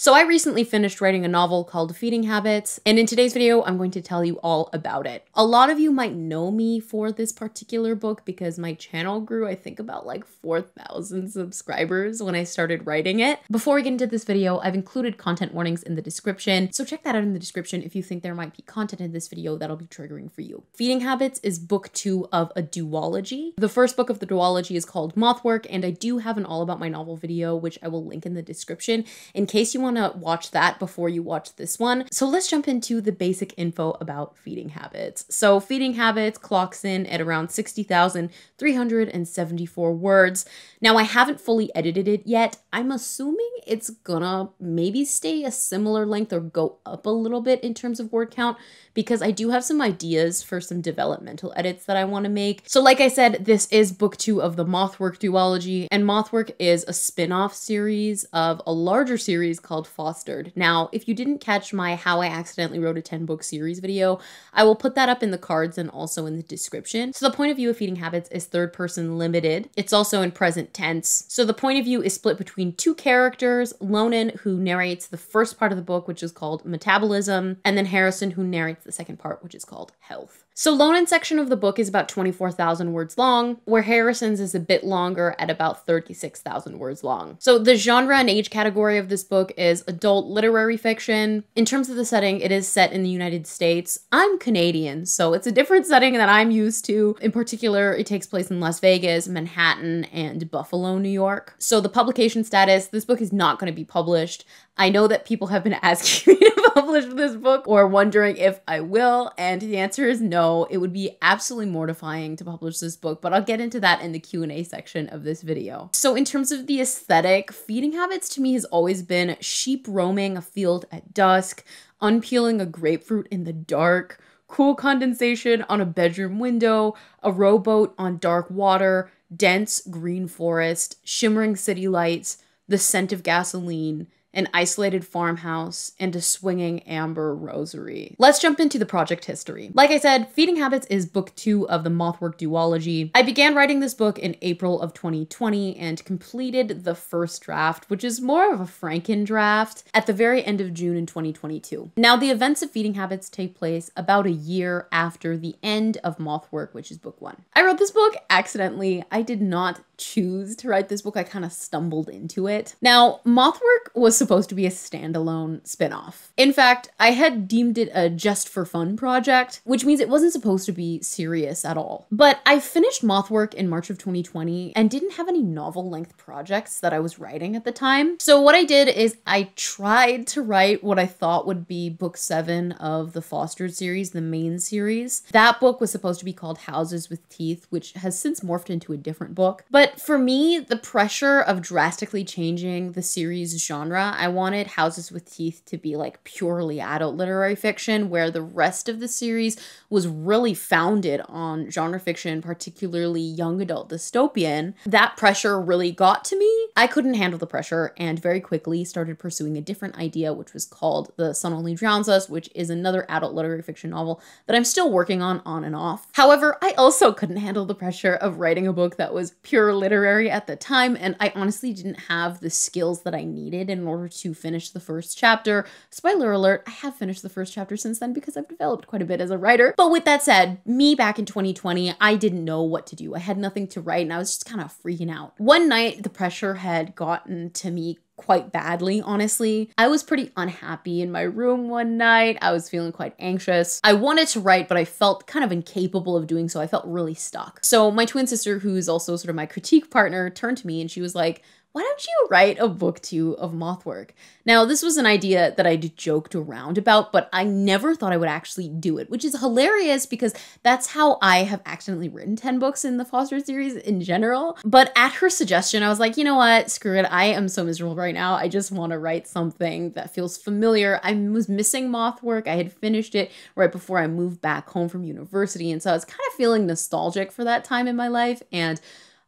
So I recently finished writing a novel called Feeding Habits, and in today's video, I'm going to tell you all about it. A lot of you might know me for this particular book because my channel grew, I think, about like 4,000 subscribers when I started writing it. Before we get into this video, I've included content warnings in the description, so check that out in the description if you think there might be content in this video that'll be triggering for you. Feeding Habits is book 2 of a duology. The first book of the duology is called Mothwork, and I do have an all about my novel video, which I will link in the description in case you want to watch that before you watch this one. So let's jump into the basic info about Feeding Habits. So Feeding Habits clocks in at around 60,374 words. Now I haven't fully edited it yet. I'm assuming it's gonna maybe stay a similar length or go up a little bit in terms of word count because I do have some ideas for some developmental edits that I want to make. So like I said, this is book 2 of the Mothwork duology, and Mothwork is a spin-off series of a larger series called Fostered. Now, if you didn't catch my How I Accidentally Wrote a 10-Book Series video, I will put that up in the cards and also in the description. So the point of view of Feeding Habits is third person limited. It's also in present tense. So the point of view is split between two characters, Lonan, who narrates the first part of the book, which is called Metabolism, and then Harrison, who narrates the second part, which is called Health. So Lonan's section of the book is about 24,000 words long, where Harrison's is a bit longer at about 36,000 words long. So the genre and age category of this book is adult literary fiction. In terms of the setting, it is set in the United States. I'm Canadian, so it's a different setting than I'm used to. In particular, it takes place in Las Vegas, Manhattan, and Buffalo, New York. So the publication status, this book is not going to be published. I know that people have been asking me to publish this book or wondering if I will, and the answer is no. It would be absolutely mortifying to publish this book, but I'll get into that in the Q&A section of this video. So in terms of the aesthetic, Feeding Habits to me has always been sheep roaming a field at dusk, unpeeling a grapefruit in the dark, cool condensation on a bedroom window, a rowboat on dark water, dense green forest, shimmering city lights, the scent of gasoline, an isolated farmhouse, and a swinging amber rosary. Let's jump into the project history. Like I said, Feeding Habits is book 2 of the Mothwork duology. I began writing this book in April of 2020 and completed the first draft, which is more of a Franken draft, at the very end of June in 2022. Now, the events of Feeding Habits take place about a year after the end of Mothwork, which is book 1. I wrote this book accidentally. I did not choose to write this book. I kind of stumbled into it. Now, Mothwork was supposed to be a standalone spin-off. In fact, I had deemed it a just for fun project, which means it wasn't supposed to be serious at all. But I finished Mothwork in March of 2020 and didn't have any novel-length projects that I was writing at the time. So what I did is I tried to write what I thought would be book 7 of the Fostered series, the main series. That book was supposed to be called Houses with Teeth, which has since morphed into a different book. But for me, the pressure of drastically changing the series genre, I wanted Houses with Teeth to be like purely adult literary fiction, where the rest of the series was really founded on genre fiction, particularly young adult dystopian. That pressure really got to me. I couldn't handle the pressure and very quickly started pursuing a different idea, which was called The Sun Only Drowns Us, which is another adult literary fiction novel that I'm still working on and off. However, I also couldn't handle the pressure of writing a book that was pure literary at the time, and I honestly didn't have the skills that I needed in order to finish the first chapter. Spoiler alert, I have finished the first chapter since then because I've developed quite a bit as a writer. But with that said, me back in 2020, I didn't know what to do. I had nothing to write and I was just kind of freaking out. One night, the pressure had gotten to me quite badly, honestly. I was pretty unhappy in my room one night. I was feeling quite anxious. I wanted to write, but I felt kind of incapable of doing so. I felt really stuck. So my twin sister, who's also sort of my critique partner, turned to me and she was like, why don't you write a book 2 of Mothwork? Now, this was an idea that I joked around about, but I never thought I would actually do it, which is hilarious because that's how I have accidentally written 10 books in the Foster series in general. But at her suggestion, I was like, you know what? Screw it. I am so miserable right now. I just want to write something that feels familiar. I was missing Mothwork. I had finished it right before I moved back home from university. And so I was kind of feeling nostalgic for that time in my life. And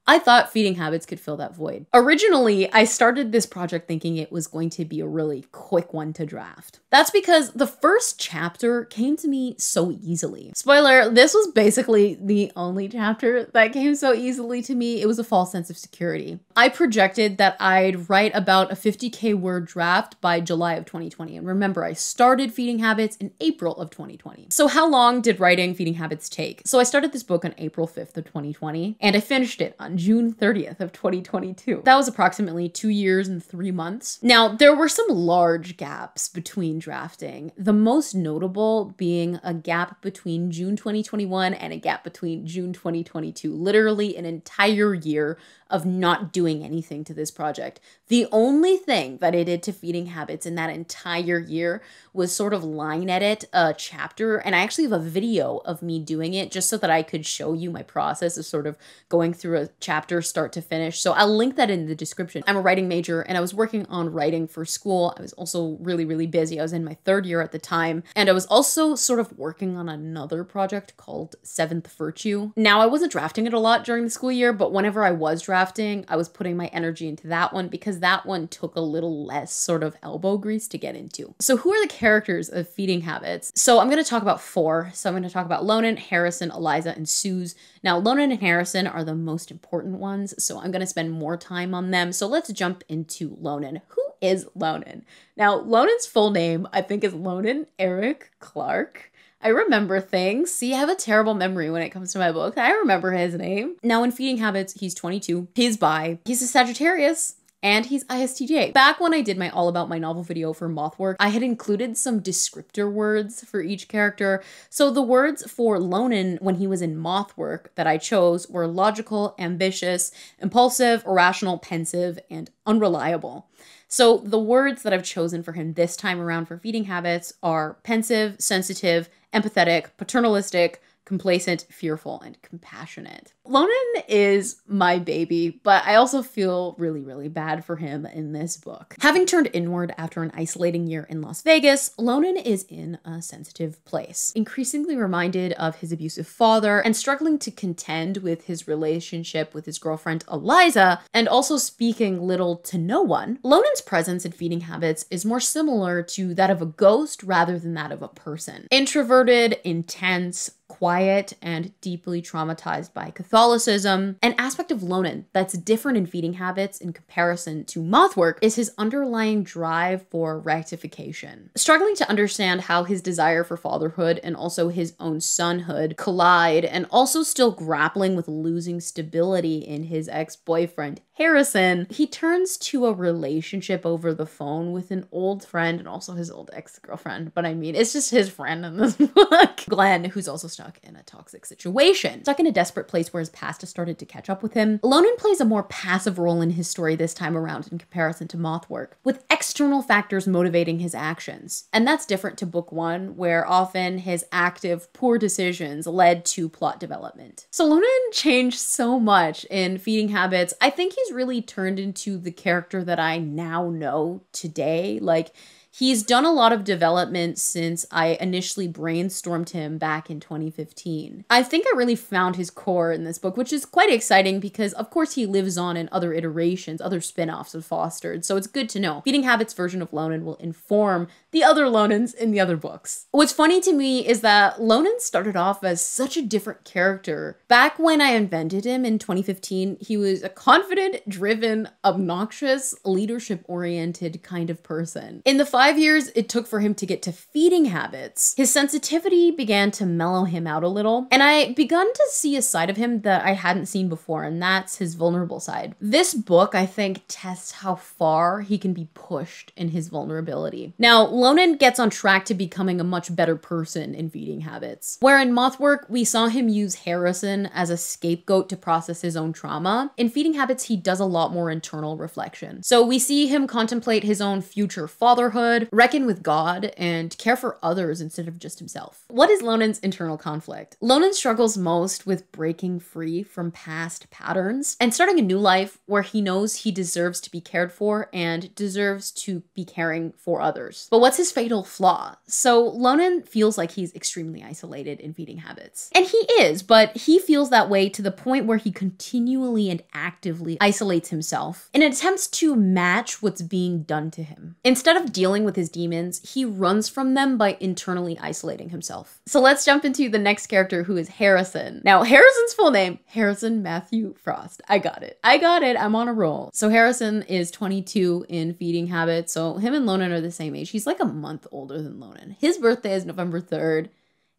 I thought feeding habits could fill that void. Originally, I started this project thinking it was going to be a really quick one to draft. That's because the first chapter came to me so easily. Spoiler, this was basically the only chapter that came so easily to me. It was a false sense of security. I projected that I'd write about a 50K word draft by July of 2020. And remember, I started Feeding Habits in April of 2020. So how long did writing Feeding Habits take? So I started this book on April 5th of 2020, and I finished it on June 30th of 2022. That was approximately 2 years and 3 months. Now, there were some large gaps between drafting, the most notable being a gap between June 2021 and a gap between June 2022, literally an entire year of not doing anything to this project. The only thing that I did to Feeding Habits in that entire year was sort of line edit a chapter, and I actually have a video of me doing it just so that I could show you my process of sort of going through a chapter start to finish. So I'll link that in the description. I'm a writing major and I was working on writing for school. I was also really, really busy. I was in my 3rd year at the time, and I was also sort of working on another project called Seventh Virtue. Now, I wasn't drafting it a lot during the school year, but whenever I was drafting, I was putting my energy into that one because that one took a little less sort of elbow grease to get into. So who are the characters of Feeding Habits? So I'm going to talk about 4. So I'm going to talk about Lonan, Harrison, Eliza, and Suze. Now, Lonan and Harrison are the most important ones, so I'm going to spend more time on them. So let's jump into Lonan. Who is Lonan? Now, Lonan's full name, I think, is Lonan Eric Clark. I remember things. See, I have a terrible memory when it comes to my book. I remember his name. Now, in Feeding Habits, he's 22. He's bi. He's a Sagittarius. And he's ISTJ. Back when I did my All About My Novel video for Mothwork, I had included some descriptor words for each character. So the words for Lonan when he was in Mothwork that I chose were logical, ambitious, impulsive, irrational, pensive, and unreliable. So the words that I've chosen for him this time around for Feeding Habits are pensive, sensitive, empathetic, paternalistic, complacent, fearful, and compassionate. Lonan is my baby, but I also feel really, really bad for him in this book. Having turned inward after an isolating year in Las Vegas, Lonan is in a sensitive place, increasingly reminded of his abusive father and struggling to contend with his relationship with his girlfriend Eliza, and also speaking little to no one. Lonan's presence in Feeding Habits is more similar to that of a ghost rather than that of a person. Introverted, intense, quiet, and deeply traumatized by Catholicism. An aspect of Lonan that's different in Feeding Habits in comparison to Mothwork is his underlying drive for rectification. Struggling to understand how his desire for fatherhood and also his own sonhood collide, and also still grappling with losing stability in his ex-boyfriend Harrison, he turns to a relationship over the phone with an old friend and also his old ex-girlfriend. But I mean, it's just his friend in this book. Glenn, who's also stuck in a toxic situation. Stuck in a desperate place where his past has started to catch up with him. Lonan plays a more passive role in his story this time around in comparison to Mothwork, with external factors motivating his actions. And that's different to book 1, where often his active, poor decisions led to plot development. So Lonan changed so much in Feeding Habits. I think he's really turned into the character that I now know today. Like, he's done a lot of development since I initially brainstormed him back in 2015. I think I really found his core in this book, which is quite exciting because, of course, he lives on in other iterations, other spin-offs of Fostered, so it's good to know. Feeding Habits' version of Lonan will inform the other Lonans in the other books. What's funny to me is that Lonan started off as such a different character. Back when I invented him in 2015, he was a confident, driven, obnoxious, leadership-oriented kind of person. In the 5 years it took for him to get to Feeding Habits, his sensitivity began to mellow him out a little, and I begun to see a side of him that I hadn't seen before, and that's his vulnerable side. This book, I think, tests how far he can be pushed in his vulnerability. Now, Lonan gets on track to becoming a much better person in Feeding Habits. Where in Mothwork, we saw him use Harrison as a scapegoat to process his own trauma, in Feeding Habits, he does a lot more internal reflection. So we see him contemplate his own future fatherhood, good, reckon with God, and care for others instead of just himself. What is Lonen's internal conflict? Lonen struggles most with breaking free from past patterns and starting a new life where he knows he deserves to be cared for and deserves to be caring for others. But what's his fatal flaw? So Lonen feels like he's extremely isolated in feeding habits. And he is, but he feels that way to the point where he continually and actively isolates himself in attempts to match what's being done to him. Instead of dealing with his demons, he runs from them by internally isolating himself. So let's jump into the next character, who is Harrison. Now, Harrison's full name, Harrison Matthew Frost. I got it. I'm on a roll. So Harrison is 22 in feeding habits. So him and Lonen are the same age. He's like a month older than Lonen. His birthday is November 3rd,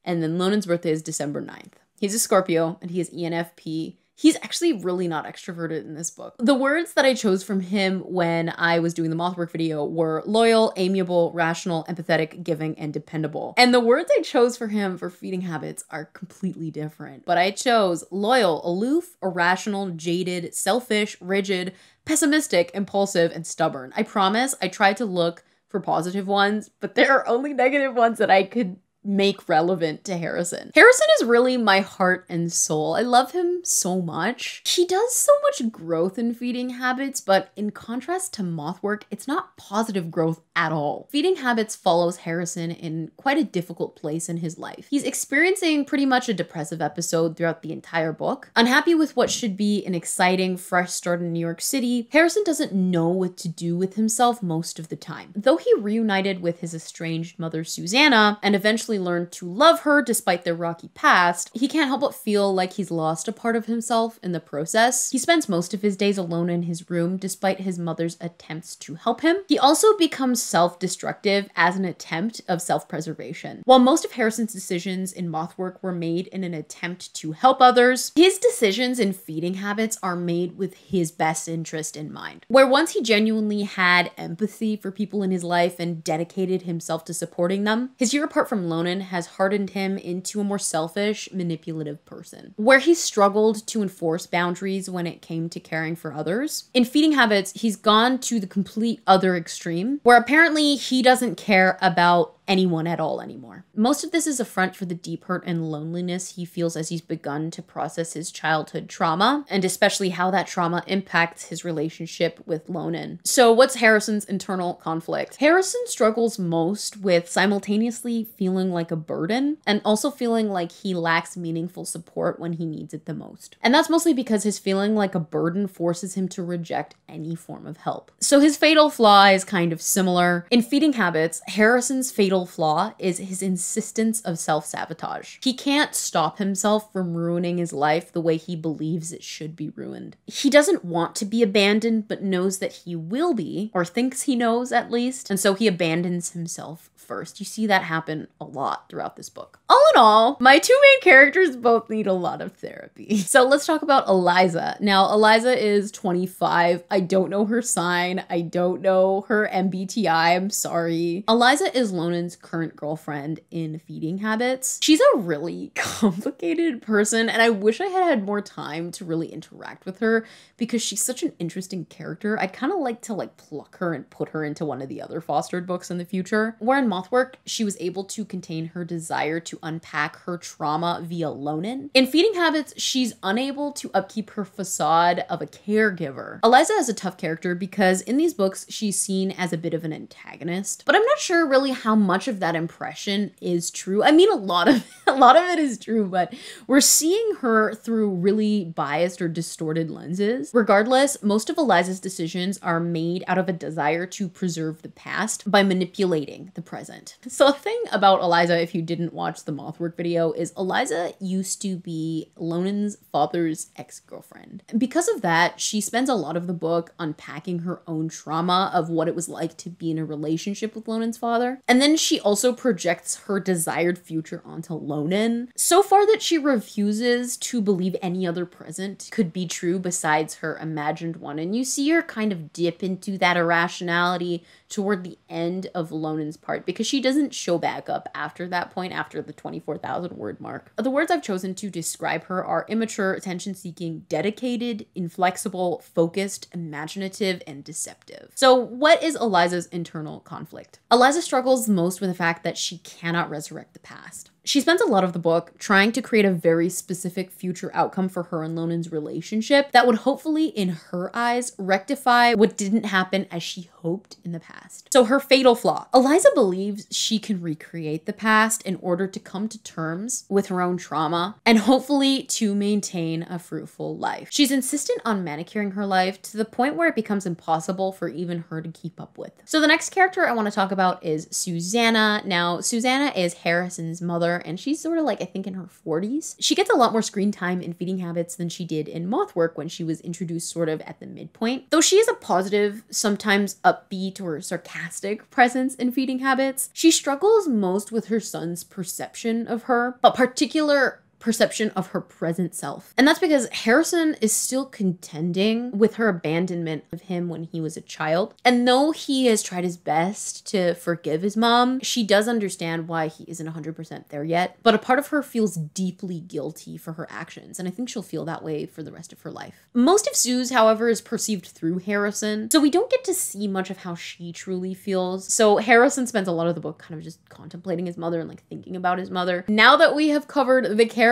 and then Lonen's birthday is December 9th. He's a Scorpio, and he is ENFP. He's actually really not extroverted in this book. The words that I chose from him when I was doing the Mothwork video were loyal, amiable, rational, empathetic, giving, and dependable. And the words I chose for him for feeding habits are completely different. But I chose loyal, aloof, irrational, jaded, selfish, rigid, pessimistic, impulsive, and stubborn. I promise I tried to look for positive ones, but there are only negative ones that I could make relevant to Harrison. Harrison is really my heart and soul. I love him so much. He does so much growth in feeding habits, but in contrast to Mothwork, it's not positive growth at all. Feeding habits follows Harrison in quite a difficult place in his life. He's experiencing pretty much a depressive episode throughout the entire book. Unhappy with what should be an exciting, fresh start in New York City, Harrison doesn't know what to do with himself most of the time. Though he reunited with his estranged mother, Susanna, and eventually learned to love her despite their rocky past, he can't help but feel like he's lost a part of himself in the process. He spends most of his days alone in his room despite his mother's attempts to help him. He also becomes self-destructive as an attempt of self-preservation. While most of Harrison's decisions in Mothwork were made in an attempt to help others, his decisions in feeding habits are made with his best interest in mind. Where once he genuinely had empathy for people in his life and dedicated himself to supporting them, his year apart from Lonen has hardened him into a more selfish, manipulative person. Where he struggled to enforce boundaries when it came to caring for others, in feeding habits, he's gone to the complete other extreme, where apparently he doesn't care about anyone at all anymore. Most of this is a front for the deep hurt and loneliness he feels as he's begun to process his childhood trauma, and especially how that trauma impacts his relationship with Lonen. So what's Harrison's internal conflict? Harrison struggles most with simultaneously feeling like a burden and also feeling like he lacks meaningful support when he needs it the most. And that's mostly because his feeling like a burden forces him to reject any form of help. So his fatal flaw is kind of similar. In feeding habits, Harrison's fatal flaw is his insistence of self-sabotage. He can't stop himself from ruining his life the way he believes it should be ruined. He doesn't want to be abandoned, but knows that he will be, or thinks he knows at least, and so he abandons himself first. You see that happen a lot throughout this book. All in all, my two main characters both need a lot of therapy. So let's talk about Eliza. Now, Eliza is 25. I don't know her sign. I don't know her MBTI. I'm sorry. Eliza is Lonen's current girlfriend in feeding habits. She's a really complicated person, and I wish I had had more time to really interact with her because she's such an interesting character. I'd kind of like to pluck her and put her into one of the other fostered books in the future. Where in Mothwork, she was able to contain her desire to unpack her trauma via Lonen. In feeding habits, she's unable to upkeep her facade of a caregiver. Eliza is a tough character because in these books, she's seen as a bit of an antagonist, but I'm not sure really how much of that impression is true. I mean, a lot of it is true, but we're seeing her through really biased or distorted lenses. Regardless, most of Eliza's decisions are made out of a desire to preserve the past by manipulating the present. So the thing about Eliza, if you didn't watch the Mothwork video, is Eliza used to be Lonen's father's ex-girlfriend. And because of that, she spends a lot of the book unpacking her own trauma of what it was like to be in a relationship with Lonen's father. And then And she also projects her desired future onto Lonan, so far that she refuses to believe any other present could be true besides her imagined one. And you see her kind of dip into that irrationality toward the end of Lonan's part, because she doesn't show back up after that point, after the 24,000 word mark. The words I've chosen to describe her are immature, attention-seeking, dedicated, inflexible, focused, imaginative, and deceptive. So what is Eliza's internal conflict? Eliza struggles most with the fact that she cannot resurrect the past. She spends a lot of the book trying to create a very specific future outcome for her and Lonan's relationship that would hopefully, in her eyes, rectify what didn't happen as she hoped in the past. So her fatal flaw. Eliza believes she can recreate the past in order to come to terms with her own trauma and hopefully to maintain a fruitful life. She's insistent on manicuring her life to the point where it becomes impossible for even her to keep up with. So the next character I want to talk about is Susanna. Now, Susanna is Harrison's mother, and she's sort of like, I think, in her 40s. She gets a lot more screen time in Feeding Habits than she did in Mothwork when she was introduced sort of at the midpoint. Though she is a positive, sometimes upbeat or sarcastic presence in Feeding Habits, she struggles most with her son's perception of her, but particular perception of her present self. And that's because Harrison is still contending with her abandonment of him when he was a child. And though he has tried his best to forgive his mom, she does understand why he isn't 100% there yet. But a part of her feels deeply guilty for her actions, and I think she'll feel that way for the rest of her life. Most of Suze, however, is perceived through Harrison, so we don't get to see much of how she truly feels. So Harrison spends a lot of the book kind of just contemplating his mother and like thinking about his mother. Now that we have covered the characters,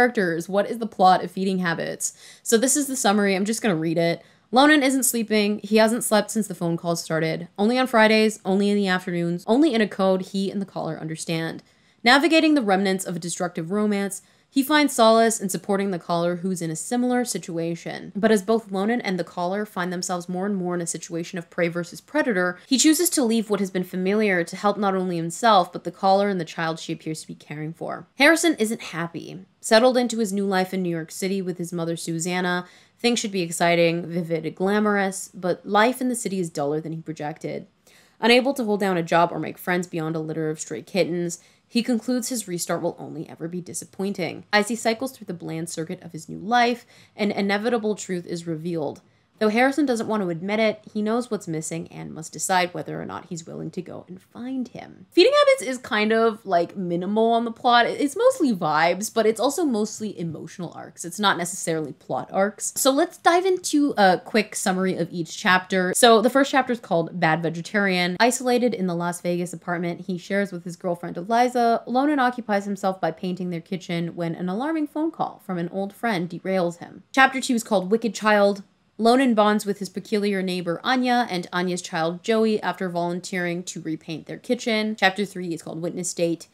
what is the plot of Feeding Habits? So this is the summary. I'm just gonna read it. Lonan isn't sleeping. He hasn't slept since the phone calls started. Only on Fridays, only in the afternoons, only in a code he and the caller understand. Navigating the remnants of a destructive romance, he finds solace in supporting the caller who's in a similar situation. But as both Lonan and the caller find themselves more and more in a situation of prey versus predator, he chooses to leave what has been familiar to help not only himself, but the caller and the child she appears to be caring for. Harrison isn't happy. Settled into his new life in New York City with his mother Susanna, things should be exciting, vivid, and glamorous, but life in the city is duller than he projected. Unable to hold down a job or make friends beyond a litter of stray kittens, he concludes his restart will only ever be disappointing. As he cycles through the bland circuit of his new life, an inevitable truth is revealed. Though Harrison doesn't want to admit it, he knows what's missing and must decide whether or not he's willing to go and find him. Feeding Habits is kind of like minimal on the plot. It's mostly vibes, but it's also mostly emotional arcs. It's not necessarily plot arcs. So let's dive into a quick summary of each chapter. So the first chapter is called Bad Vegetarian. Isolated in the Las Vegas apartment he shares with his girlfriend Eliza, Lonan occupies himself by painting their kitchen when an alarming phone call from an old friend derails him. Chapter 2 is called Wicked Child. Lonan bonds with his peculiar neighbor Anya and Anya's child Joey after volunteering to repaint their kitchen. Chapter 3 is called Witness Date.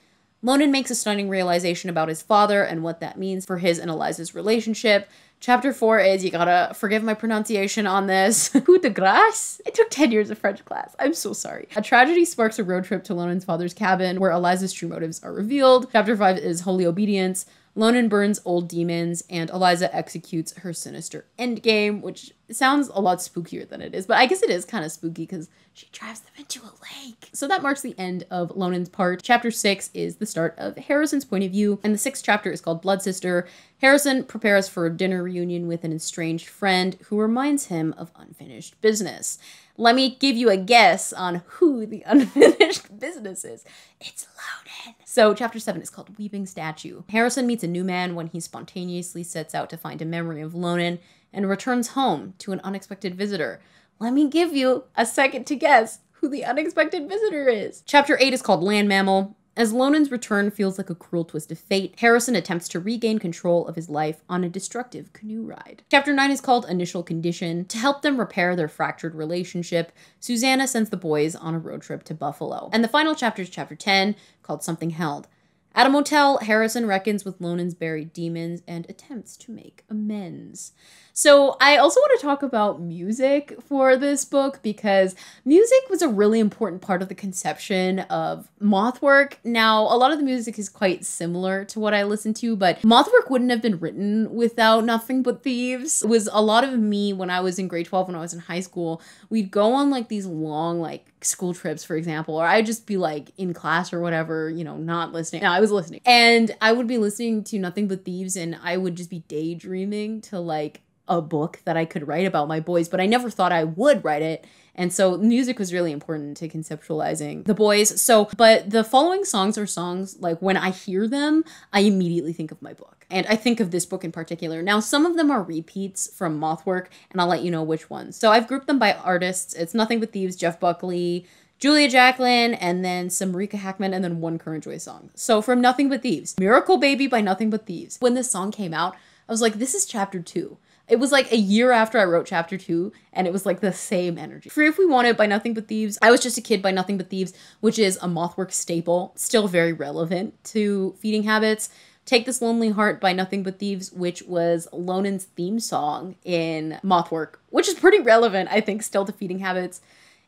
Lonan makes a stunning realization about his father and what that means for his and Eliza's relationship. Chapter 4 is, you gotta forgive my pronunciation on this, coup de grace? It took 10 years of French class. I'm so sorry. A tragedy sparks a road trip to Lonan's father's cabin where Eliza's true motives are revealed. Chapter 5 is Holy Obedience. Lonan burns old demons, and Eliza executes her sinister endgame, which sounds a lot spookier than it is, but I guess it is kind of spooky because she drives them into a lake. So that marks the end of Lonan's part. Chapter 6 is the start of Harrison's point of view, and the 6th chapter is called Blood Sister. Harrison prepares for a dinner reunion with an estranged friend who reminds him of unfinished business. Let me give you a guess on who the unfinished business is. It's Lonan. So chapter 7 is called Weeping Statue. Harrison meets a new man when he spontaneously sets out to find a memory of Lonan and returns home to an unexpected visitor. Let me give you a second to guess who the unexpected visitor is. Chapter 8 is called Land Mammal. As Lonan's return feels like a cruel twist of fate, Harrison attempts to regain control of his life on a destructive canoe ride. Chapter 9 is called Initial Condition. To help them repair their fractured relationship, Susanna sends the boys on a road trip to Buffalo. And the final chapter is chapter 10, called Something Held. At a motel, Harrison reckons with Lonan's buried demons and attempts to make amends. So I also want to talk about music for this book because music was a really important part of the conception of Mothwork. Now, a lot of the music is quite similar to what I listen to, but Mothwork wouldn't have been written without Nothing But Thieves. It was a lot of me when I was in grade 12, when I was in high school. We'd go on like these long like school trips, for example, or I'd just be like in class or whatever, you know, not listening. No, I was listening. And I would be listening to Nothing But Thieves and I would just be daydreaming to like a book that I could write about my boys, but I never thought I would write it. And so music was really important to conceptualizing the boys. So, but the following songs are songs like when I hear them, I immediately think of my book. And I think of this book in particular. Now, some of them are repeats from Mothwork, and I'll let you know which ones. So I've grouped them by artists. It's Nothing But Thieves, Jeff Buckley, Julia Jacqueline, and then some Marika Hackman, and then one Current Joy song. So from Nothing But Thieves, Miracle Baby by Nothing But Thieves. When this song came out, I was like, this is chapter 2. It was like a year after I wrote chapter 2, and it was like the same energy. Free If We Want It by Nothing But Thieves. I Was Just a Kid by Nothing But Thieves, which is a Mothwork staple, still very relevant to feeding habits. Take This Lonely Heart by Nothing But Thieves, which was Lonan's theme song in Mothwork, which is pretty relevant, I think, still to feeding habits.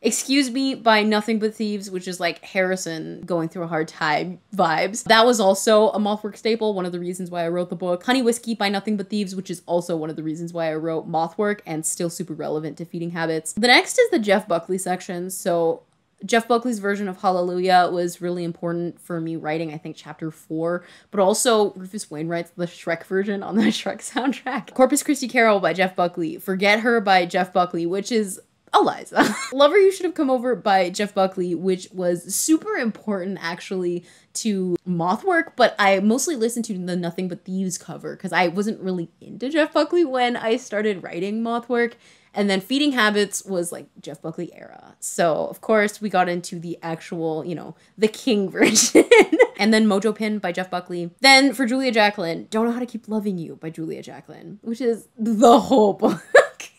Excuse Me by Nothing But Thieves, which is like Harrison going through a hard time vibes. That was also a Mothwork staple, one of the reasons why I wrote the book. Honey Whiskey by Nothing But Thieves, which is also one of the reasons why I wrote Mothwork and still super relevant to feeding habits. The next is the Jeff Buckley section. So Jeff Buckley's version of Hallelujah was really important for me writing, I think, chapter 4, but also Rufus Wainwright's The Shrek version on the Shrek soundtrack. Corpus Christi Carol by Jeff Buckley. Forget Her by Jeff Buckley, which is Eliza. Lover You Should Have Come Over by Jeff Buckley, which was super important actually to Mothwork, but I mostly listened to the Nothing But Thieves cover because I wasn't really into Jeff Buckley when I started writing Mothwork. And then Feeding Habits was like Jeff Buckley era. So of course we got into the actual, you know, the King version. And then Mojo Pin by Jeff Buckley. Then for Julia Jacqueline, Don't Know How to Keep Loving You by Julia Jacqueline, which is the whole book.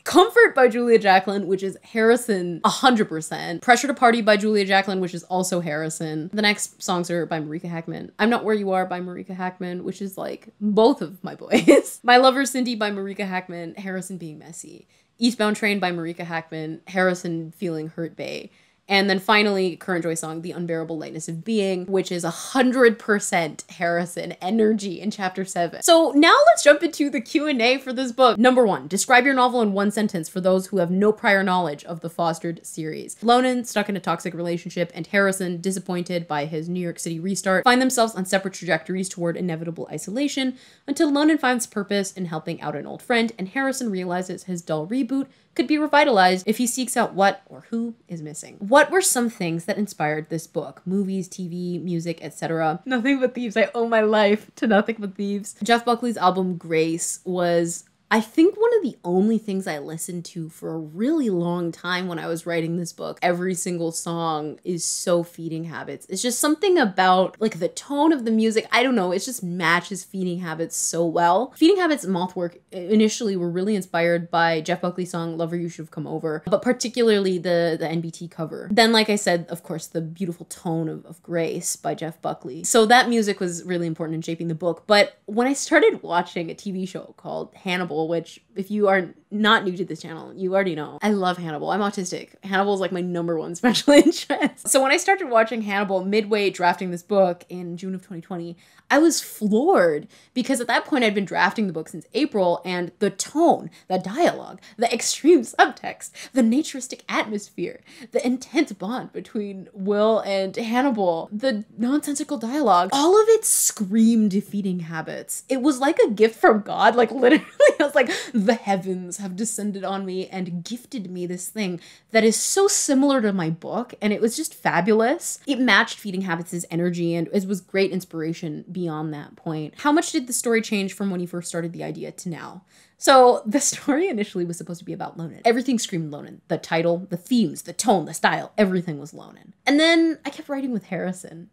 Comfort by Julia Jacqueline, which is Harrison 100%. Pressure to Party by Julia Jacqueline, which is also Harrison. The next songs are by Marika Hackman. I'm Not Where You Are by Marika Hackman, which is like both of my boys. My Lover Cindy by Marika Hackman, Harrison being messy. Eastbound Train by Marika Hackman, Harrison feeling hurt bay. And then finally, Current Joy song, The Unbearable Lightness of Being, which is 100% Harrison energy in chapter 7. So now let's jump into the Q&A for this book. Number 1, describe your novel in one sentence for those who have no prior knowledge of the Fostered series. Lonan, stuck in a toxic relationship, and Harrison, disappointed by his New York City restart, find themselves on separate trajectories toward inevitable isolation until Lonan finds purpose in helping out an old friend, and Harrison realizes his dull reboot could be revitalized if he seeks out what or who is missing. What were some things that inspired this book? Movies, TV, music, etc. Nothing But Thieves. I owe my life to Nothing But Thieves. Jeff Buckley's album Grace was, I think, one of the only things I listened to for a really long time when I was writing this book. Every single song is so feeding habits. It's just something about like the tone of the music. I don't know. It just matches feeding habits so well. Feeding Habits and Mothwork initially were really inspired by Jeff Buckley's song Lover You Should Have Come Over, but particularly the NBT cover. Then, like I said, of course, the beautiful tone of Grace by Jeff Buckley. So that music was really important in shaping the book. But when I started watching a TV show called Hannibal, which if you are not new to this channel, you already know. I love Hannibal. I'm autistic. Hannibal is like my #1 special interest. So when I started watching Hannibal midway drafting this book in June of 2020, I was floored because at that point I'd been drafting the book since April, and the tone, the dialogue, the extreme subtext, the naturistic atmosphere, the intense bond between Will and Hannibal, the nonsensical dialogue, all of it screamed feeding habits. It was like a gift from God, like literally. I was like, the heavens have descended on me and gifted me this thing that is so similar to my book, and it was just fabulous. It matched Feeding Habits' energy, and it was great inspiration beyond that point. How much did the story change from when you first started the idea to now? So the story initially was supposed to be about Lonan. Everything screamed Lonan. The title, the themes, the tone, the style, everything was Lonan. And then I kept writing with Harrison.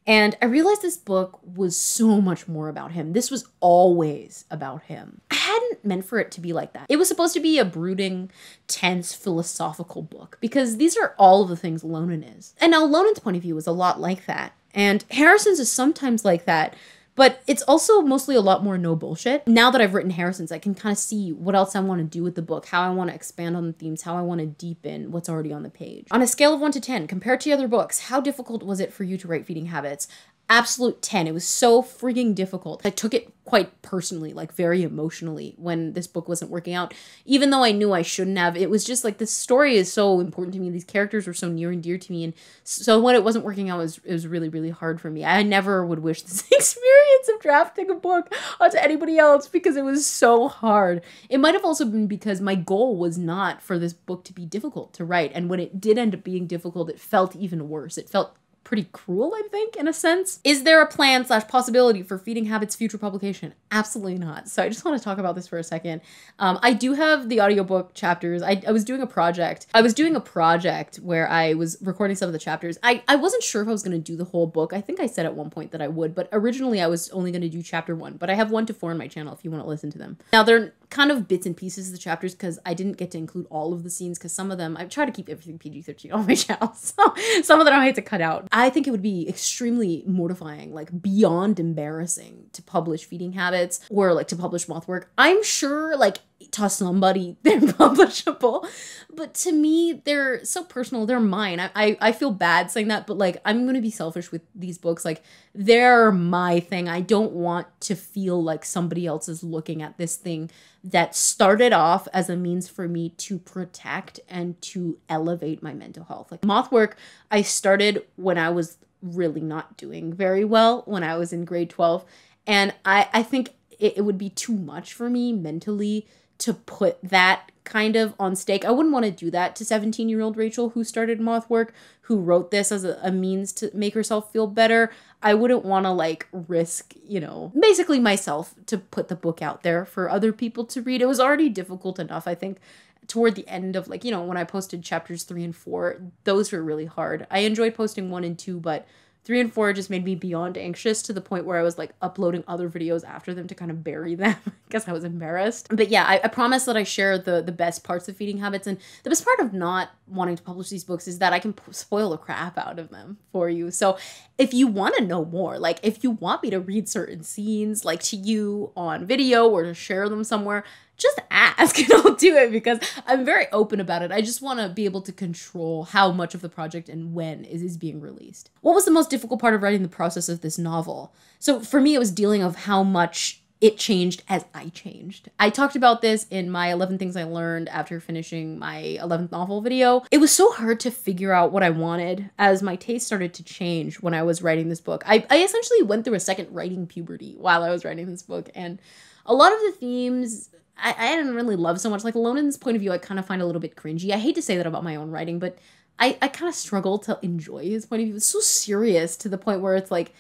And I realized this book was so much more about him. This was always about him. I hadn't meant for it to be like that. It was supposed to be a brooding, tense, philosophical book because these are all of the things Lonan is. And now Lonan's point of view is a lot like that. And Harrison's is sometimes like that, But it's also mostly a lot more no bullshit. Now that I've written Harrison's, I can kind of see what else I want to do with the book, how I want to expand on the themes, how I want to deepen what's already on the page. On a scale of 1 to 10, compared to other books, how difficult was it for you to write Feeding Habits? Absolute 10. It was so freaking difficult. I took it quite personally, like very emotionally when this book wasn't working out. Even though I knew I shouldn't have, it was just like this story is so important to me. These characters were so near and dear to me. And so when it wasn't working out, it was really, really hard for me. I never would wish this experience of drafting a book onto anybody else because it was so hard. It might have also been because my goal was not for this book to be difficult to write. And when it did end up being difficult, it felt even worse. It felt pretty cruel, I think, in a sense. Is there a plan / possibility for Feeding Habits' future publication? Absolutely not. So I just want to talk about this for a second. I do have the audiobook chapters. I was doing a project. I was doing a project where I was recording some of the chapters. I wasn't sure if I was going to do the whole book. I think I said at one point that I would, but originally I was only going to do chapter 1, but I have 1 to 4 on my channel if you want to listen to them. Now they're kind of bits and pieces of the chapters because I didn't get to include all of the scenes because some of them, I try to keep everything PG-13 on my channel. So some of them I had to cut out. I think it would be extremely mortifying, like beyond embarrassing to publish Feeding Habits or like to publish Mothwork. I'm sure like to somebody they're publishable, but to me they're so personal. They're mine. I feel bad saying that, but like I'm going to be selfish with these books. Like they're my thing. I don't want to feel like somebody else is looking at this thing that started off as a means for me to protect and to elevate my mental health. Like Mothwork, I started when I was really not doing very well when I was in grade 12. And I think it would be too much for me mentally to put that kind of on stake. I wouldn't want to do that to 17-year-old Rachel who started Mothwork, who wrote this as a means to make herself feel better. I wouldn't want to like risk, you know, basically myself to put the book out there for other people to read. It was already difficult enough, I think, toward the end of like, you know, when I posted chapters 3 and 4, those were really hard. I enjoyed posting 1 and 2, but 3 and 4 just made me beyond anxious to the point where I was like uploading other videos after them to kind of bury them because I was embarrassed. But yeah, I promise that I share the best parts of Feeding Habits. And the best part of not wanting to publish these books is that I can spoil the crap out of them for you. So if you want to know more, like if you want me to read certain scenes like to you on video or to share them somewhere, just ask and I'll do it because I'm very open about it. I just want to be able to control how much of the project and when is being released. What was the most difficult part of writing the process of this novel? So for me, it was dealing with how much it changed as I changed. I talked about this in my 11 things I learned after finishing my 11th novel video. It was so hard to figure out what I wanted as my taste started to change when I was writing this book. I essentially went through a second writing puberty while I was writing this book, and a lot of the themes I didn't really love so much. Like Lonin's point of view, I kind of find a little bit cringy. I hate to say that about my own writing, but I kind of struggle to enjoy his point of view. It's so serious to the point where it's like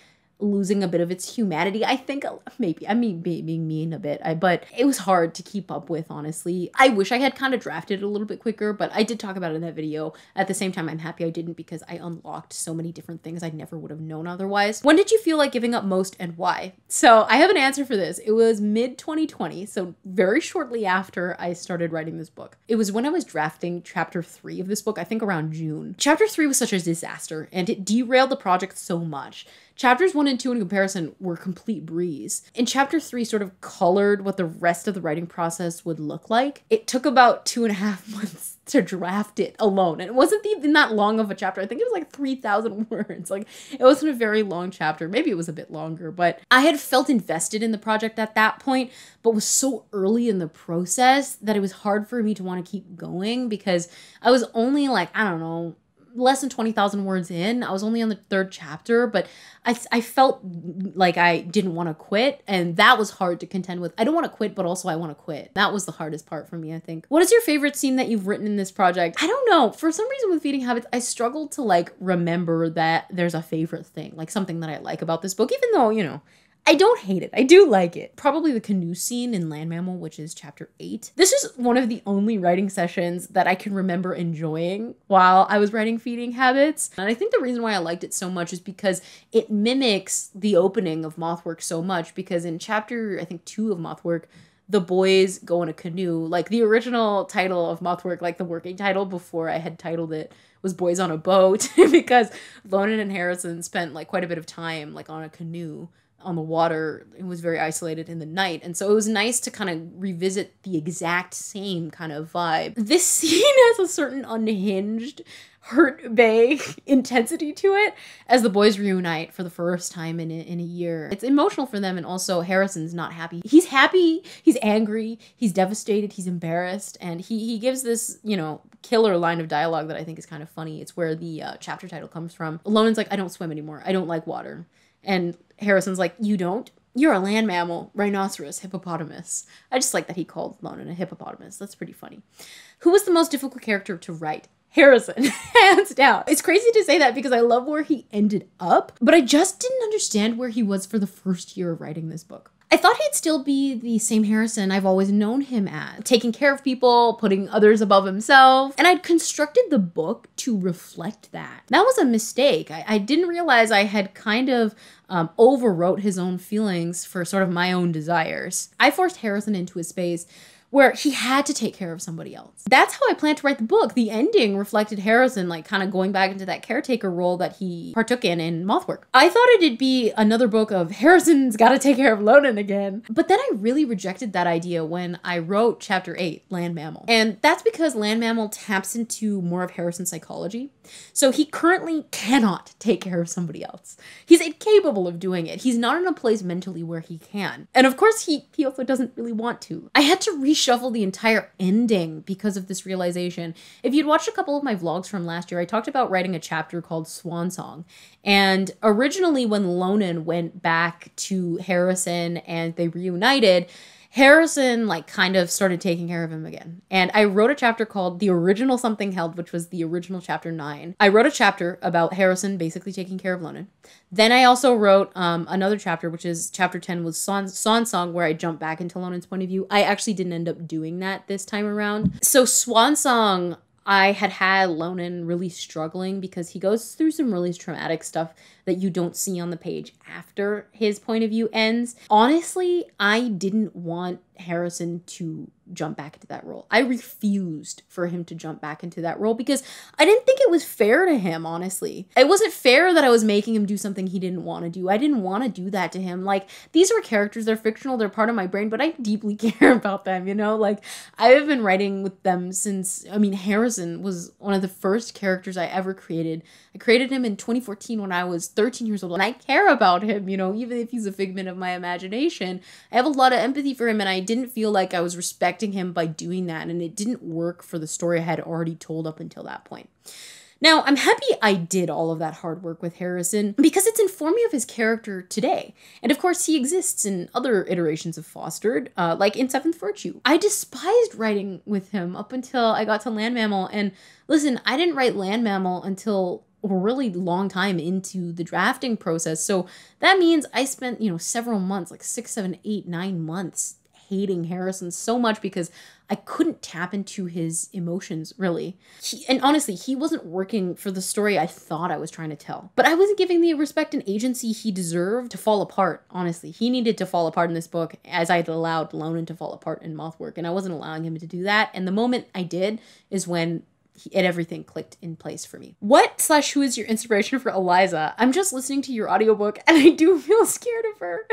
losing a bit of its humanity. I think maybe, I mean, being mean a bit, but it was hard to keep up with, honestly. I wish I had kind of drafted it a little bit quicker, but I did talk about it in that video. At the same time, I'm happy I didn't because I unlocked so many different things I never would have known otherwise. When did you feel like giving up most and why? So I have an answer for this. It was mid-2020, so very shortly after I started writing this book. It was when I was drafting chapter 3 of this book, I think around June. Chapter 3 was such a disaster and it derailed the project so much. Chapters 1 and 2 in comparison were complete breeze. And chapter 3 sort of colored what the rest of the writing process would look like. It took about 2.5 months to draft it alone. And it wasn't even that long of a chapter. I think it was like 3,000 words. Like it wasn't a very long chapter. Maybe it was a bit longer, but I had felt invested in the project at that point, but was so early in the process that it was hard for me to want to keep going because I was only like, I don't know, less than 20,000 words in. I was only on the 3rd chapter, but I felt like I didn't want to quit, and that was hard to contend with. I don't want to quit, but also I want to quit. That was the hardest part for me, I think. What is your favorite scene that you've written in this project? I don't know. For some reason with Feeding Habits, I struggled to like remember that there's a favorite thing, like something that I like about this book, even though, you know, I don't hate it. I do like it. Probably the canoe scene in Land Mammal, which is chapter 8. This is one of the only writing sessions that I can remember enjoying while I was writing Feeding Habits. And I think the reason why I liked it so much is because it mimics the opening of Mothwork so much, because in chapter, I think 2 of Mothwork, the boys go in a canoe. Like the original title of Mothwork, like the working title before I had titled it, was Boys on a Boat because Lonan and Harrison spent like quite a bit of time like on a canoe on the water. It was very isolated in the night. And so it was nice to kind of revisit the exact same kind of vibe. This scene has a certain unhinged, hurt bay intensity to it as the boys reunite for the first time in a year. It's emotional for them, and also Harrison's not happy. He's happy, he's angry, he's devastated, he's embarrassed, and he gives this, you know, killer line of dialogue that I think is kind of funny. It's where the chapter title comes from. Lonan's like, I don't swim anymore. I don't like water. And Harrison's like, you don't? You're a land mammal, rhinoceros, hippopotamus. I just like that he called Lonan a hippopotamus. That's pretty funny. Who was the most difficult character to write? Harrison, hands down. It's crazy to say that because I love where he ended up, but I just didn't understand where he was for the first year of writing this book. I thought he'd still be the same Harrison I've always known him as, taking care of people, putting others above himself, and I'd constructed the book to reflect that. That was a mistake. I didn't realize I had kind of overwrote his own feelings for sort of my own desires. I forced Harrison into a space where he had to take care of somebody else. That's how I planned to write the book. The ending reflected Harrison, like, kind of going back into that caretaker role that he partook in Mothwork. I thought it'd be another book of Harrison's gotta take care of Lonan again. But then I really rejected that idea when I wrote chapter 8, Land Mammal. And that's because Land Mammal taps into more of Harrison's psychology. So he currently cannot take care of somebody else. He's incapable of doing it. He's not in a place mentally where he can. And of course, he also doesn't really want to. I had to reshuffle the entire ending because of this realization. If you'd watched a couple of my vlogs from last year, I talked about writing a chapter called Swan Song. And originally when Lonan went back to Harrison and they reunited, Harrison, like, kind of started taking care of him again. And I wrote a chapter called The Original Something Held, which was the original chapter 9. I wrote a chapter about Harrison basically taking care of Lonan. Then I also wrote another chapter, which is chapter 10, was Swan Song, where I jumped back into Lonan's point of view. I actually didn't end up doing that this time around. So Swan Song, I had Lonan really struggling because he goes through some really traumatic stuff that you don't see on the page after his point of view ends. Honestly, I didn't want Harrison to jump back into that role. I refused for him to jump back into that role because I didn't think it was fair to him, honestly. It wasn't fair that I was making him do something he didn't want to do. I didn't want to do that to him. Like, these are characters, they're fictional, they're part of my brain, but I deeply care about them, you know? Like, I have been writing with them since, I mean, Harrison was one of the first characters I ever created. I created him in 2014 when I was 13 years old, and I care about him, you know, even if he's a figment of my imagination. I have a lot of empathy for him, and I didn't feel like I was respecting him by doing that, and it didn't work for the story I had already told up until that point. Now, I'm happy I did all of that hard work with Harrison because it's informing of his character today. And of course, he exists in other iterations of Fostered, like in Seventh Virtue. I despised writing with him up until I got to Land Mammal, and listen, I didn't write Land Mammal until a really long time into the drafting process. So that means I spent, you know, several months, like 6, 7, 8, 9 months hating Harrison so much because I couldn't tap into his emotions, really. And honestly, he wasn't working for the story I thought I was trying to tell. But I wasn't giving the respect and agency he deserved to fall apart, honestly. He needed to fall apart in this book as I'd allowed Lonan to fall apart in Mothwork, and I wasn't allowing him to do that. And the moment I did is when everything clicked in place for me. Who is your inspiration for Eliza? I'm just listening to your audiobook and I do feel scared of her.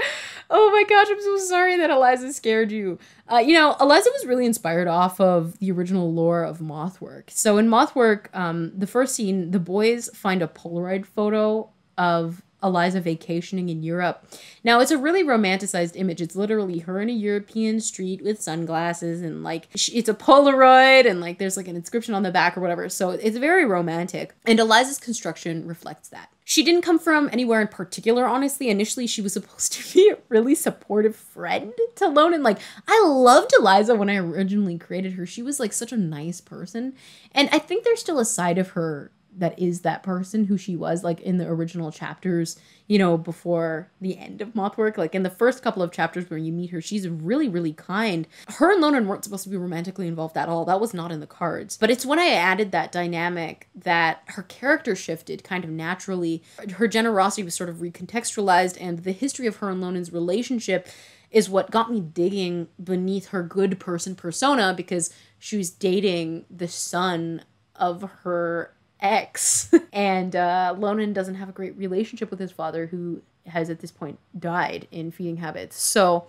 Oh my gosh, I'm so sorry that Eliza scared you. You know, Eliza was really inspired off of the original lore of Mothwork. So in Mothwork, the first scene, the boys find a Polaroid photo of Eliza vacationing in Europe. Now, it's a really romanticized image. It's literally her in a European street with sunglasses and like it's a Polaroid and like there's like an inscription on the back or whatever. So it's very romantic. And Eliza's construction reflects that. She didn't come from anywhere in particular, honestly. Initially, she was supposed to be a really supportive friend to Lonan. Like, I loved Eliza when I originally created her. She was like such a nice person. And I think there's still a side of her that is that person who she was, like in the original chapters, you know, before the end of Mothwork. Like in the first couple of chapters where you meet her, she's really, really kind. Her and Lonan weren't supposed to be romantically involved at all. That was not in the cards. But it's when I added that dynamic that her character shifted kind of naturally. Her generosity was sort of recontextualized, and the history of her and Lonan's relationship is what got me digging beneath her good person persona, because she was dating the son of her ex. And Lonan doesn't have a great relationship with his father, who has at this point died in feeding habits. So,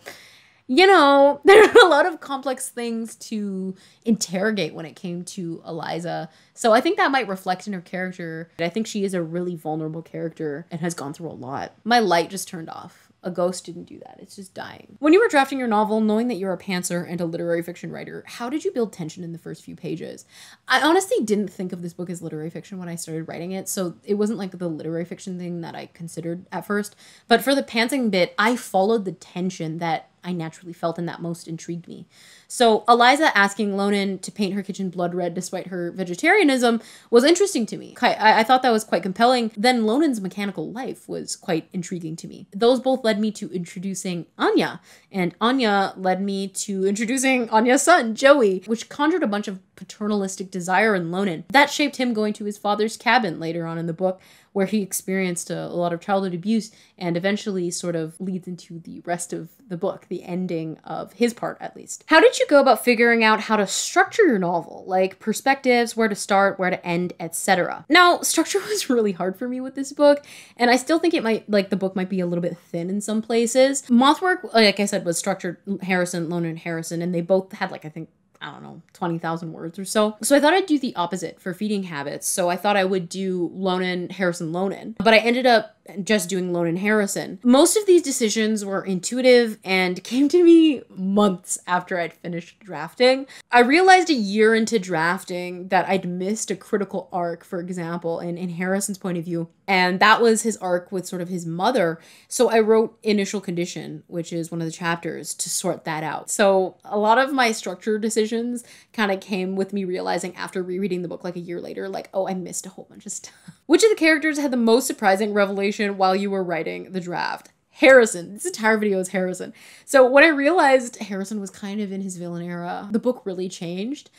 you know, there are a lot of complex things to interrogate when it came to Eliza. So I think that might reflect in her character. I think she is a really vulnerable character and has gone through a lot. My light just turned off. A ghost didn't do that. It's just dying. When you were drafting your novel, knowing that you're a pantser and a literary fiction writer, how did you build tension in the first few pages? I honestly didn't think of this book as literary fiction when I started writing it, so it wasn't like the literary fiction thing that I considered at first. But for the pantsing bit, I followed the tension that I naturally felt and that most intrigued me. So Eliza asking Lonan to paint her kitchen blood red despite her vegetarianism was interesting to me. I thought that was quite compelling. Then Lonan's mechanical life was quite intriguing to me. Those both led me to introducing Anya, and Anya led me to introducing Anya's son, Joey, which conjured a bunch of paternalistic desire in Lonan. That shaped him going to his father's cabin later on in the book, where he experienced a lot of childhood abuse, and eventually sort of leads into the rest of the book, the ending of his part at least. How did you go about figuring out how to structure your novel, like perspectives, where to start, where to end, etc.? Now, structure was really hard for me with this book, and I still think it might, like, the book might be a little bit thin in some places. Mothwork, like I said, was structured Harrison, Lonan, Harrison, and they both had, like, I think, I don't know, 20,000 words or so. So I thought I'd do the opposite for feeding habits. So I thought I would do Lonan, Harrison, Lonan. But I ended up just doing Lonan, Harrison. Most of these decisions were intuitive and came to me months after I'd finished drafting. I realized a year into drafting that I'd missed a critical arc, for example, in Harrison's point of view. And that was his arc with sort of his mother. So I wrote Initial Condition, which is one of the chapters, to sort that out. So a lot of my structure decisions kind of came with me realizing after rereading the book like a year later, like, oh, I missed a whole bunch of stuff. Which of the characters had the most surprising revelation while you were writing the draft? Harrison. This entire video is Harrison. So when I realized Harrison was kind of in his villain era, the book really changed.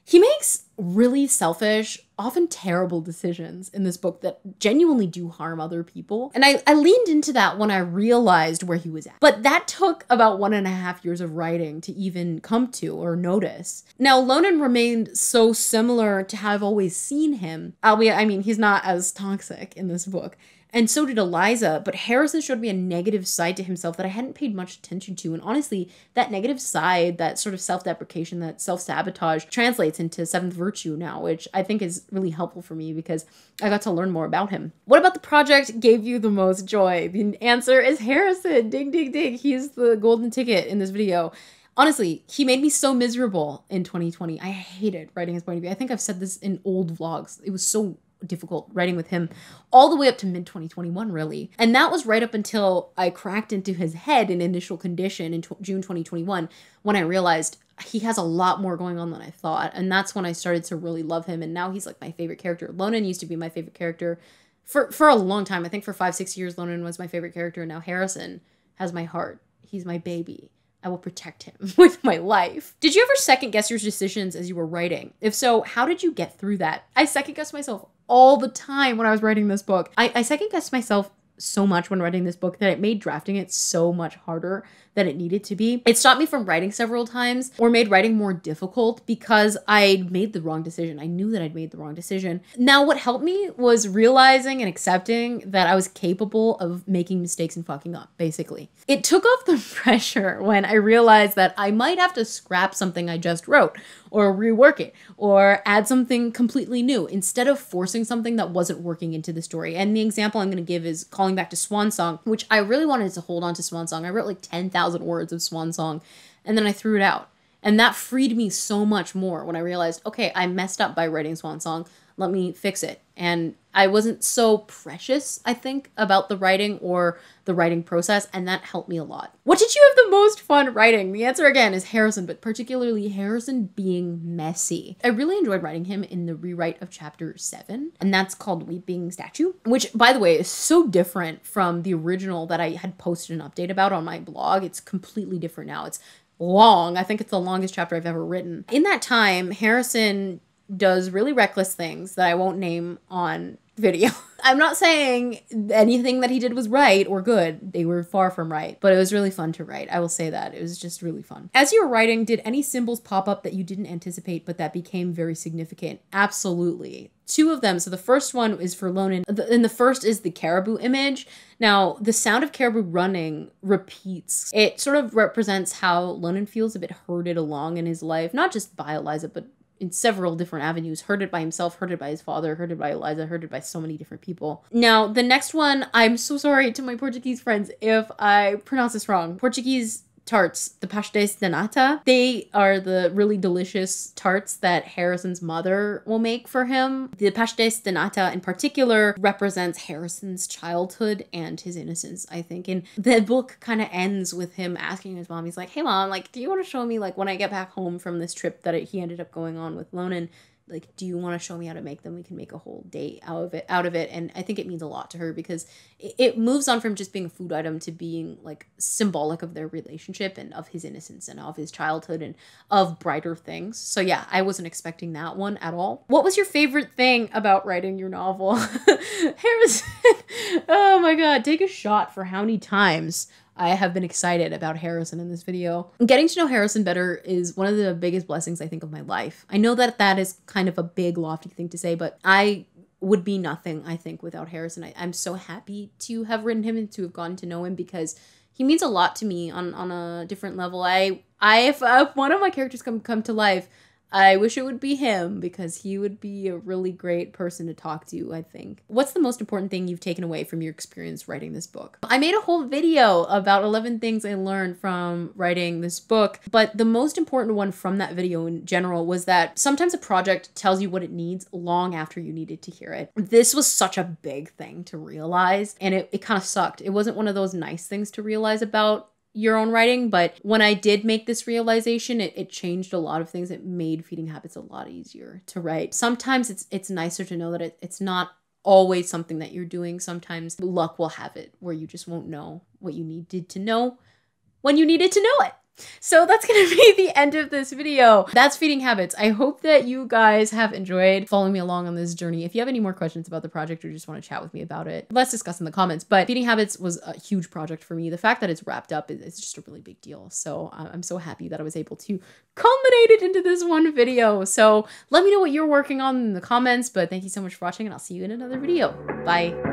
He makes really selfish, often terrible decisions in this book that genuinely do harm other people. And I leaned into that when I realized where he was at. But that took about 1.5 years of writing to even come to or notice. Now, Lonan remained so similar to how I've always seen him. Albeit, I mean, he's not as toxic in this book. And so did Eliza, but Harrison showed me a negative side to himself that I hadn't paid much attention to. And honestly, that negative side, that sort of self-deprecation, that self-sabotage translates into Seventh Virtue now, which I think is really helpful for me because I got to learn more about him. What about the project gave you the most joy? The answer is Harrison. Ding, ding, ding. He's the golden ticket in this video. Honestly, he made me so miserable in 2020. I hated writing his point of view. I think I've said this in old vlogs. It was so difficult writing with him all the way up to mid 2021, really. And that was right up until I cracked into his head in Initial Condition in June 2021, when I realized he has a lot more going on than I thought. And that's when I started to really love him. And now he's like my favorite character. Lonan used to be my favorite character for a long time. I think for 5-6 years, Lonan was my favorite character. And now Harrison has my heart. He's my baby. I will protect him with my life. Did you ever second guess your decisions as you were writing? If so, how did you get through that? I second guessed myself all the time when I was writing this book. I second guessed myself so much when writing this book that it made drafting it so much harder than it needed to be. It stopped me from writing several times or made writing more difficult because I made the wrong decision. I knew that I'd made the wrong decision. Now, what helped me was realizing and accepting that I was capable of making mistakes and fucking up, basically. It took off the pressure when I realized that I might have to scrap something I just wrote or rework it or add something completely new instead of forcing something that wasn't working into the story. And the example I'm going to give is calling back to Swan Song, which I really wanted to hold on to Swan Song. I wrote like 10,000 words of Swan Song and then I threw it out. And that freed me so much more when I realized, okay, I messed up by writing Swan Song. Let me fix it. And I wasn't so precious, I think, about the writing or the writing process, and that helped me a lot. What did you have the most fun writing? The answer, again, is Harrison, but particularly Harrison being messy. I really enjoyed writing him in the rewrite of chapter 7, and that's called Weeping Statue, which, by the way, is so different from the original that I had posted an update about on my blog. It's completely different now. It's long. I think it's the longest chapter I've ever written. In that time, Harrison does really reckless things that I won't name on video. I'm not saying anything that he did was right or good. They were far from right, but it was really fun to write. I will say that. It was just really fun. As you were writing, did any symbols pop up that you didn't anticipate but that became very significant? Absolutely. 2 of them. So the first one is for Lonan, and the first is the caribou image. Now, the sound of caribou running repeats. It sort of represents how Lonan feels a bit herded along in his life, not just by Eliza, but in several different avenues, herded by himself, herded by his father, herded by Eliza, herded by so many different people. Now, the next one, I'm so sorry to my Portuguese friends if I pronounce this wrong. Portuguese tarts, the pastéis de nata. They are the really delicious tarts that Harrison's mother will make for him. The pastéis de nata in particular represents Harrison's childhood and his innocence, I think. And the book kind of ends with him asking his mom, he's like, hey mom, like, do you want to show me, like, when I get back home from this trip that he ended up going on with Lonan, like, do you want to show me how to make them? We can make a whole day out of it. And I think it means a lot to her because it moves on from just being a food item to being like symbolic of their relationship and of his innocence and of his childhood and of brighter things. So yeah, I wasn't expecting that one at all. What was your favorite thing about writing your novel? Harrison, oh my God, take a shot for how many times I have been excited about Harrison in this video. Getting to know Harrison better is one of the biggest blessings I think of my life. I know that that is kind of a big lofty thing to say, but I would be nothing, I think, without Harrison. I'm so happy to have written him and to have gotten to know him because he means a lot to me on a different level. If one of my characters come to life, I wish it would be him because he would be a really great person to talk to, I think. What's the most important thing you've taken away from your experience writing this book? I made a whole video about 11 things I learned from writing this book, but the most important one from that video in general was that sometimes a project tells you what it needs long after you needed to hear it. This was such a big thing to realize, and it kind of sucked. It wasn't one of those nice things to realize about your own writing, but when I did make this realization, it changed a lot of things. It made Feeding Habits a lot easier to write. Sometimes it's nicer to know that it's not always something that you're doing. Sometimes luck will have it where you just won't know what you needed to know when you needed to know it. So that's going to be the end of this video. That's Feeding Habits. I hope that you guys have enjoyed following me along on this journey. If you have any more questions about the project or just want to chat with me about it, let's discuss in the comments. But Feeding Habits was a huge project for me. The fact that it's wrapped up is just a really big deal. So I'm so happy that I was able to culminate it into this one video. So let me know what you're working on in the comments. But thank you so much for watching, and I'll see you in another video. Bye.